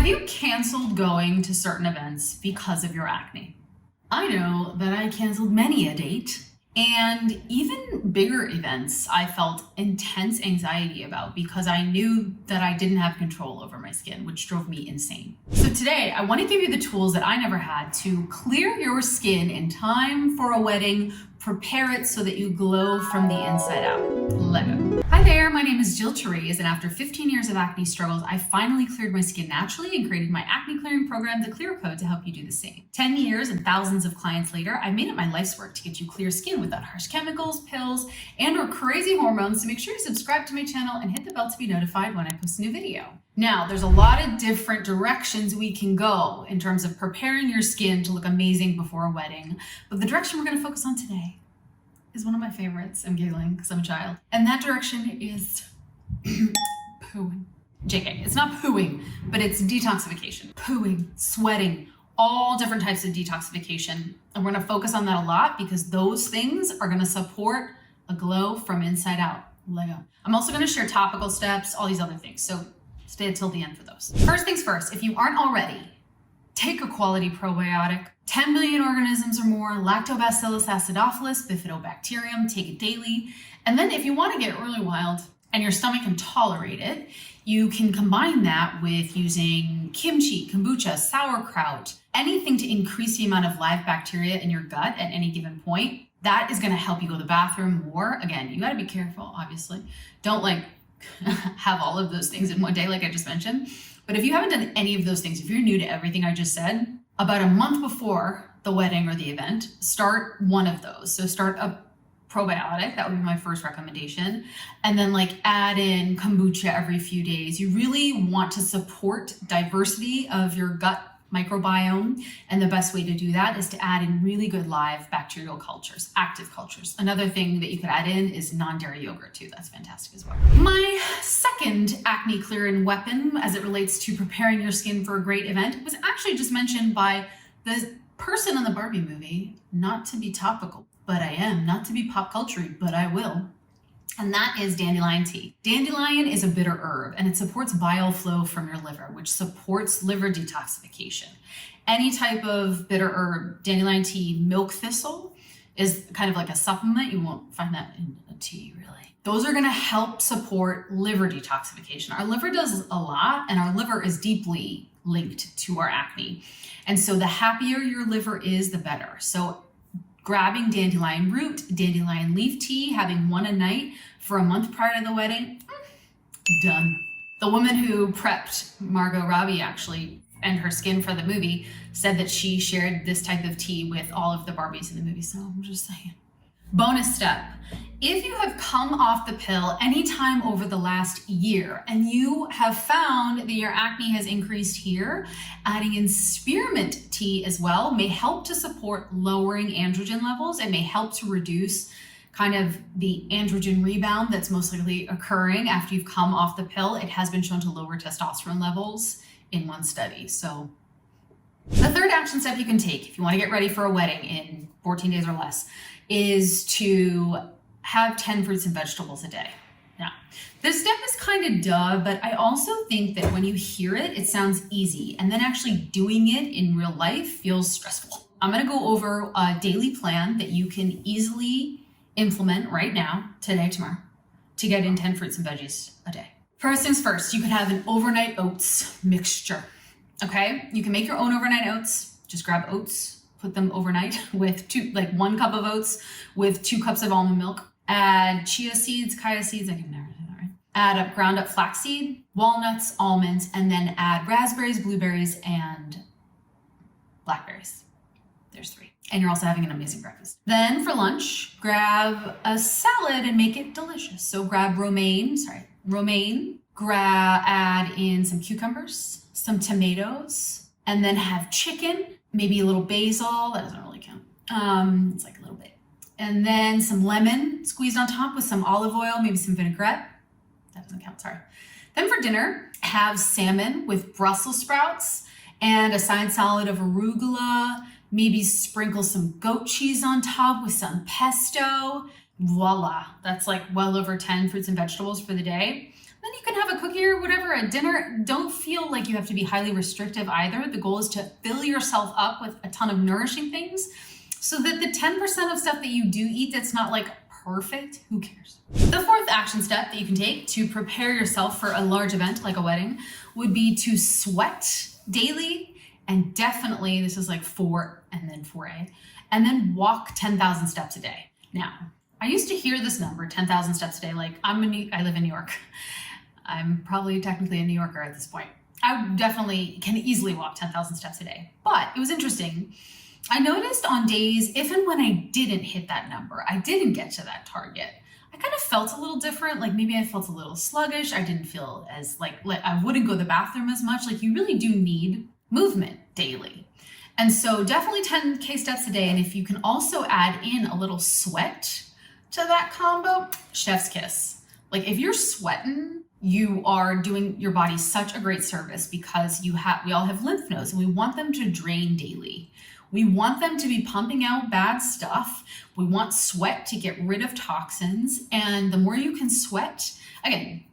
you canceled going to certain events because of your acne? I know that I canceled many a date, and even bigger events I felt intense anxiety about because I knew that I didn't have control over my skin, which drove me insane. So today I want to give you the tools that I never had to clear your skin in time for a wedding, prepare it so that you glow from the inside out. Let go. Hi there, my name is Jill Therese, and after 15 years of acne struggles, I finally cleared my skin naturally and created my acne clearing program, The Clear Code, to help you do the same. 10 years and thousands of clients later, I made it my life's work to get you clear skin without harsh chemicals, pills, and/or crazy hormones. So make sure you subscribe to my channel and hit the bell to be notified when I post a new video. Now, there's a lot of different directions we can go in terms of preparing your skin to look amazing before a wedding, but the direction we're going to focus on today is one of my favorites. I'm giggling because I'm a child. And that direction is pooing. JK, it's not pooing, but it's detoxification. Pooing, sweating, all different types of detoxification. And we're gonna focus on that a lot because those things are gonna support a glow from inside out. Lego. I'm also gonna share topical steps, all these other things. So stay until the end for those. First things first, if you aren't already, take a quality probiotic. 10 billion organisms or more, Lactobacillus acidophilus, bifidobacterium, take it daily. And then if you want to get really wild and your stomach can tolerate it, you can combine that with using kimchi, kombucha, sauerkraut, anything to increase the amount of live bacteria in your gut at any given point. That is going to help you go to the bathroom more. Again, you got to be careful, obviously. Don't have all of those things in one day like I just mentioned. But if you haven't done any of those things, if you're new to everything I just said, about a month before the wedding or the event, start one of those. So start a probiotic, that would be my first recommendation. And then add in kombucha every few days. You really want to support diversity of your gut microbiome. And the best way to do that is to add in really good live bacterial cultures, active cultures. Another thing that you could add in is non-dairy yogurt too. That's fantastic as well. My second acne clearing weapon as it relates to preparing your skin for a great event was actually just mentioned by the person in the Barbie movie, not to be topical, but I am, not to be pop culture, but I will. And that is dandelion tea. Dandelion is a bitter herb and it supports bile flow from your liver, which supports liver detoxification. Any type of bitter herb, dandelion tea, milk thistle is kind of like a supplement. You won't find that in a tea really. Those are gonna help support liver detoxification. Our liver does a lot and our liver is deeply linked to our acne. And so the happier your liver is, the better. So grabbing dandelion root, dandelion leaf tea, having one a night for a month prior to the wedding, done. The woman who prepped Margot Robbie actually and her skin for the movie said that she shared this type of tea with all of the Barbies in the movie. So I'm just saying. Bonus step. If you have come off the pill anytime over the last year and you have found that your acne has increased here, adding in spearmint tea as well may help to support lowering androgen levels. It may help to reduce kind of the androgen rebound that's most likely occurring after you've come off the pill. It has been shown to lower testosterone levels in one study. So the third action step you can take if you want to get ready for a wedding in 14 days or less is to have 10 fruits and vegetables a day. Now, this step is kind of duh, but I also think that when you hear it, it sounds easy, and then actually doing it in real life feels stressful. I'm gonna go over a daily plan that you can easily implement right now, today, tomorrow, to get in 10 fruits and veggies a day. First things first, you could have an overnight oats mixture, okay? You can make your own overnight oats. Just grab oats, put them overnight with 1 cup of oats with 2 cups of almond milk. Add chia seeds, chia seeds, I can never say that right. Add up ground up flaxseed, walnuts, almonds, and then add raspberries, blueberries, and blackberries. There's 3. And you're also having an amazing breakfast. Then for lunch, grab a salad and make it delicious. So grab romaine, add in some cucumbers, some tomatoes, and then have chicken, maybe a little basil, that doesn't really count. It's a little bit. And then some lemon squeezed on top with some olive oil, maybe some vinaigrette. That doesn't count, sorry. Then for dinner, have salmon with Brussels sprouts and a side salad of arugula, maybe sprinkle some goat cheese on top with some pesto. Voila, that's well over 10 fruits and vegetables for the day. Then you can have a cookie or whatever at dinner. Don't feel like you have to be highly restrictive either. The goal is to fill yourself up with a ton of nourishing things so that the 10% of stuff that you do eat that's not like perfect, who cares? The fourth action step that you can take to prepare yourself for a large event like a wedding would be to sweat daily, and definitely, this is like 4 and then 4A, and then walk 10,000 steps a day. Now, I used to hear this number, 10,000 steps a day, like I live in New York. I'm probably technically a New Yorker at this point. I definitely can easily walk 10,000 steps a day, but it was interesting. I noticed on days, if and when I didn't hit that number, I didn't get to that target, I kind of felt a little different. Like maybe I felt a little sluggish. I didn't feel as like I wouldn't go to the bathroom as much. Like you really do need movement daily. And so definitely 10K steps a day. And if you can also add in a little sweat to that combo, chef's kiss. Like if you're sweating, you are doing your body such a great service because we all have lymph nodes and we want them to drain daily. We want them to be pumping out bad stuff. We want sweat to get rid of toxins. And the more you can sweat, again,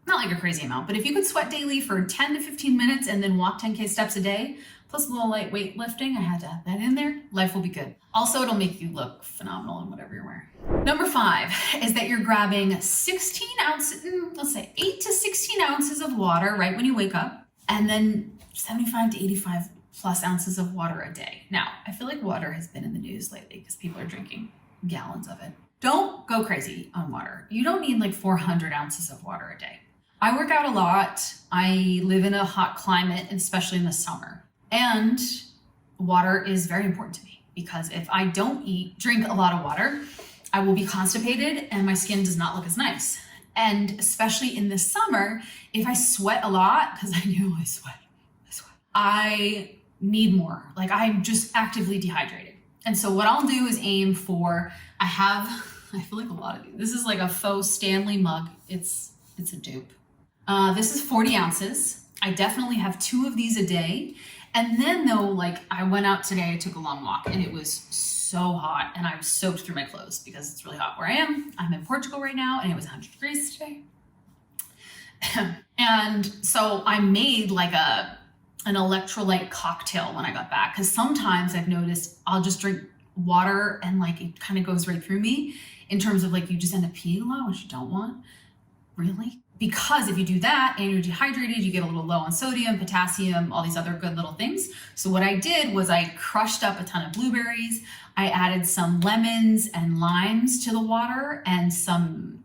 not like a crazy amount, but if you could sweat daily for 10 to 15 minutes and then walk 10K steps a day, plus a little light weight lifting, I had to have that in there, life will be good. Also, it'll make you look phenomenal in whatever you're wearing. Number 5 is that you're grabbing 16 ounces, let's say 8 to 16 ounces of water right when you wake up, and then 75 to 85 plus ounces of water a day. Now, I feel like water has been in the news lately because people are drinking gallons of it. Don't go crazy on water. You don't need like 400 ounces of water a day. I work out a lot. I live in a hot climate, especially in the summer. And water is very important to me because if I don't drink a lot of water, I will be constipated and my skin does not look as nice. And especially in the summer, if I sweat a lot, because I know I sweat, I need more. Like I'm just actively dehydrated. And so what I'll do is aim for, I feel like a lot of these. This is like a faux Stanley mug. It's a dupe. This is 40 ounces. I definitely have 2 of these a day. And then though, like I went out today, I took a long walk and it was so hot and I was soaked through my clothes because it's really hot where I am. I'm in Portugal right now and it was 100 degrees today. And so I made like an electrolyte cocktail when I got back. Cause sometimes I've noticed I'll just drink water and like it kind of goes right through me in terms of like you just end up peeing a lot, which you don't want. Really? Because if you do that and you're dehydrated, you get a little low on sodium, potassium, all these other good little things. So what I did was I crushed up a ton of blueberries. I added some lemons and limes to the water and some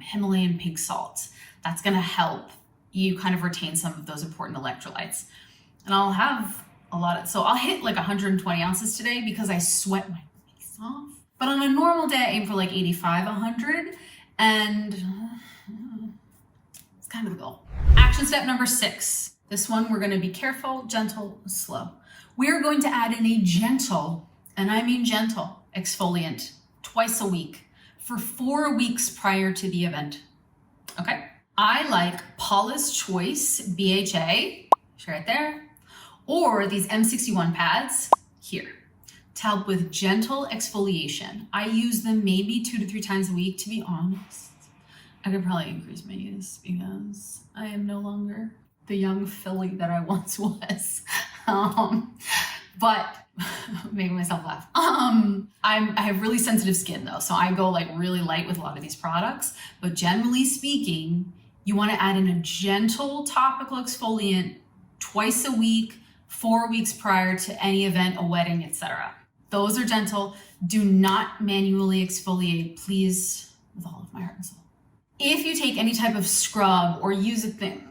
Himalayan pink salt. That's gonna help you kind of retain some of those important electrolytes. And I'll have so I'll hit like 120 ounces today because I sweat my face off. But on a normal day, I aim for like 85, 100. And it's kind of the goal. Action step number 6. This one, we're gonna be careful, gentle, slow. We're going to add in a gentle, and I mean gentle, exfoliant twice a week for 4 weeks prior to the event, okay? I like Paula's Choice BHA, right there, or these M61 pads here to help with gentle exfoliation. I use them maybe 2 to 3 times a week, to be honest. I could probably increase my use because I am no longer the young filly that I once was. But making myself laugh. I have really sensitive skin though, so I go like really light with a lot of these products. But generally speaking, you want to add in a gentle topical exfoliant twice a week, 4 weeks prior to any event, a wedding, etc. Those are gentle. Do not manually exfoliate, please, with all of my heart and soul. If you take any type of scrub or use a thing,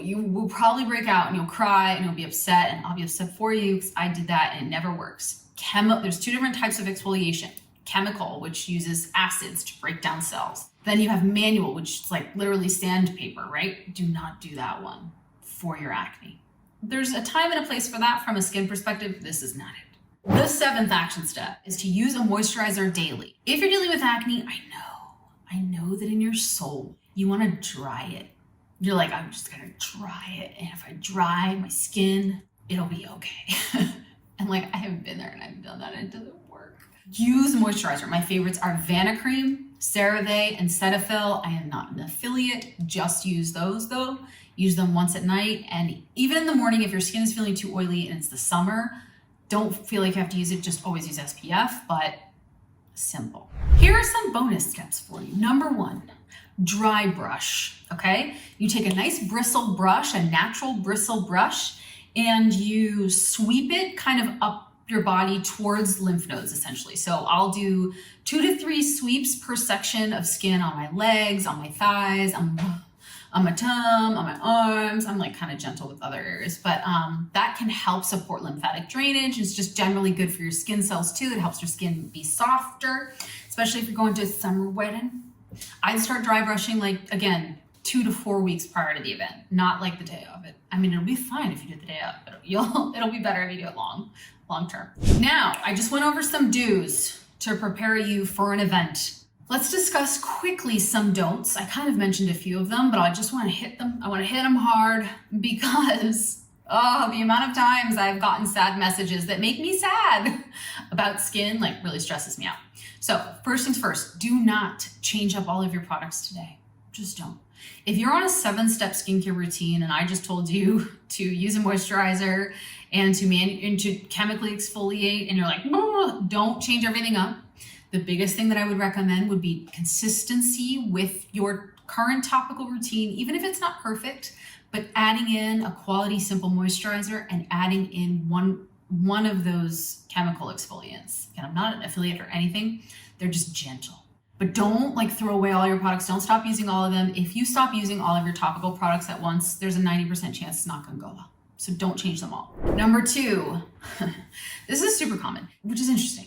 you will probably break out and you'll cry and you'll be upset, and I'll be upset for you because I did that and it never works. There's 2 different types of exfoliation. Chemical, which uses acids to break down cells. Then you have manual, which is like literally sandpaper, right? Do not do that one for your acne. There's a time and a place for that from a skin perspective. This is not it. The 7th action step is to use a moisturizer daily. If you're dealing with acne, I know that in your soul, you want to dry it. You're like, I'm just gonna dry it. And if I dry my skin, it'll be okay. And like, I haven't been there and I've done that and it doesn't work. Use moisturizer. My favorites are Vanicream, CeraVe, and Cetaphil. I am not an affiliate, just use those though. Use them once at night, and even in the morning if your skin is feeling too oily and it's the summer, don't feel like you have to use it, just always use SPF, but simple. Here are some bonus steps for you. Number 1, dry brush, okay? You take a nice bristle brush, a natural bristle brush, and you sweep it kind of up your body towards lymph nodes essentially. So I'll do 2 to 3 sweeps per section of skin on my legs, on my thighs, on my tongue, on my arms. I'm like kind of gentle with other areas, but that can help support lymphatic drainage. It's just generally good for your skin cells too. It helps your skin be softer, especially if you're going to a summer wedding. I'd start dry brushing like, again, 2 to 4 weeks prior to the event, not like the day of it. I mean, it'll be fine if you do it the day of, but it'll be better if you do it long term. Now, I just went over some do's to prepare you for an event. Let's discuss quickly some don'ts. I kind of mentioned a few of them, but I just want to hit them. I want to hit them hard because the amount of times I've gotten sad messages that make me sad about skin, like, really stresses me out. So first things first, do not change up all of your products today. Just don't. If you're on a 7-step skincare routine and I just told you to use a moisturizer and to chemically exfoliate and you're like, don't change everything up. The biggest thing that I would recommend would be consistency with your current topical routine, even if it's not perfect, but adding in a quality simple moisturizer and adding in one of those chemical exfoliants. Again, I'm not an affiliate or anything. They're just gentle. But don't like throw away all your products. Don't stop using all of them. If you stop using all of your topical products at once, there's a 90% chance it's not gonna go well. So don't change them all. Number 2, this is super common, which is interesting.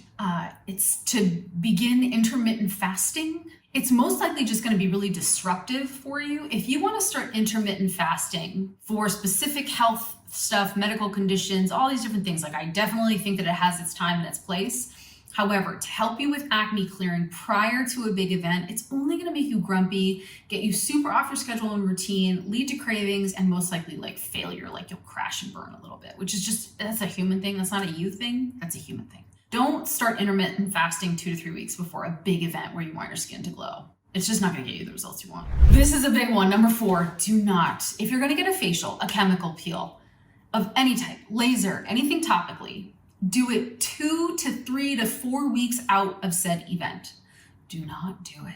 It's to begin intermittent fasting. It's most likely just gonna be really disruptive for you. If you wanna start intermittent fasting for specific health stuff, medical conditions, all these different things, like I definitely think that it has its time and its place. However, to help you with acne clearing prior to a big event, it's only gonna make you grumpy, get you super off your schedule and routine, lead to cravings, and most likely like failure, like you'll crash and burn a little bit, which is just, that's a human thing. That's not a you thing, that's a human thing. Don't start intermittent fasting 2 to 3 weeks before a big event where you want your skin to glow. It's just not gonna get you the results you want. This is a big one. Number 4, do not, if you're gonna get a facial, a chemical peel of any type, laser, anything topically, do it 2 to 3 to 4 weeks out of said event. Do not do it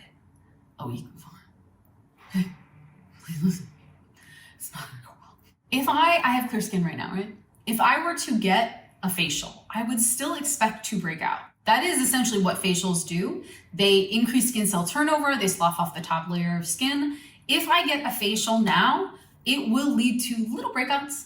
a week before. Okay, please listen. It's not gonna go well. If I have clear skin right now, right? If I were to get a facial, I would still expect to break out. That is essentially what facials do. They increase skin cell turnover, they slough off the top layer of skin. If I get a facial now, it will lead to little breakouts.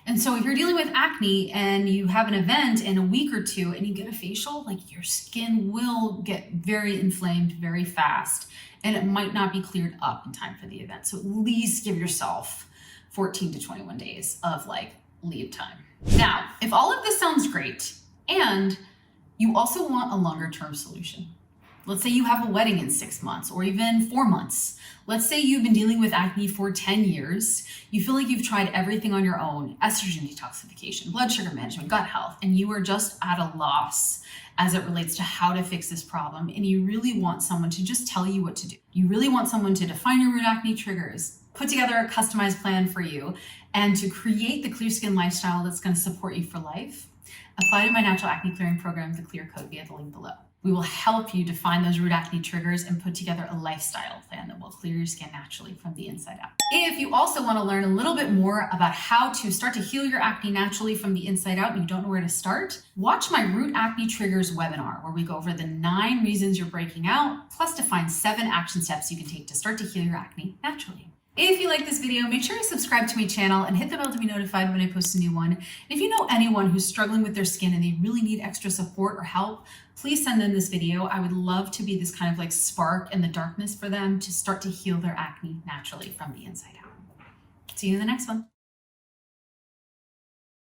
And so if you're dealing with acne and you have an event in a week or 2 and you get a facial, like your skin will get very inflamed very fast and it might not be cleared up in time for the event. So at least give yourself 14 to 21 days of like lead time. Now, if all of this sounds great and you also want a longer term solution, let's say you have a wedding in 6 months or even 4 months. Let's say you've been dealing with acne for 10 years. You feel like you've tried everything on your own, estrogen detoxification, blood sugar management, gut health, and you are just at a loss as it relates to how to fix this problem. And you really want someone to just tell you what to do. You really want someone to define your root acne triggers, put together a customized plan for you, and to create the clear skin lifestyle that's gonna support you for life. Apply to my natural acne clearing program, the clear code via the link below. We will help you define those root acne triggers and put together a lifestyle plan that will clear your skin naturally from the inside out. If you also want to learn a little bit more about how to start to heal your acne naturally from the inside out and you don't know where to start, watch my Root Acne Triggers webinar where we go over the 9 reasons you're breaking out, plus define 7 action steps you can take to start to heal your acne naturally. If you like this video, make sure you subscribe to my channel and hit the bell to be notified when I post a new one. And if you know anyone who's struggling with their skin and they really need extra support or help, please send them this video. I would love to be this kind of like spark in the darkness for them to start to heal their acne naturally from the inside out. See you in the next one.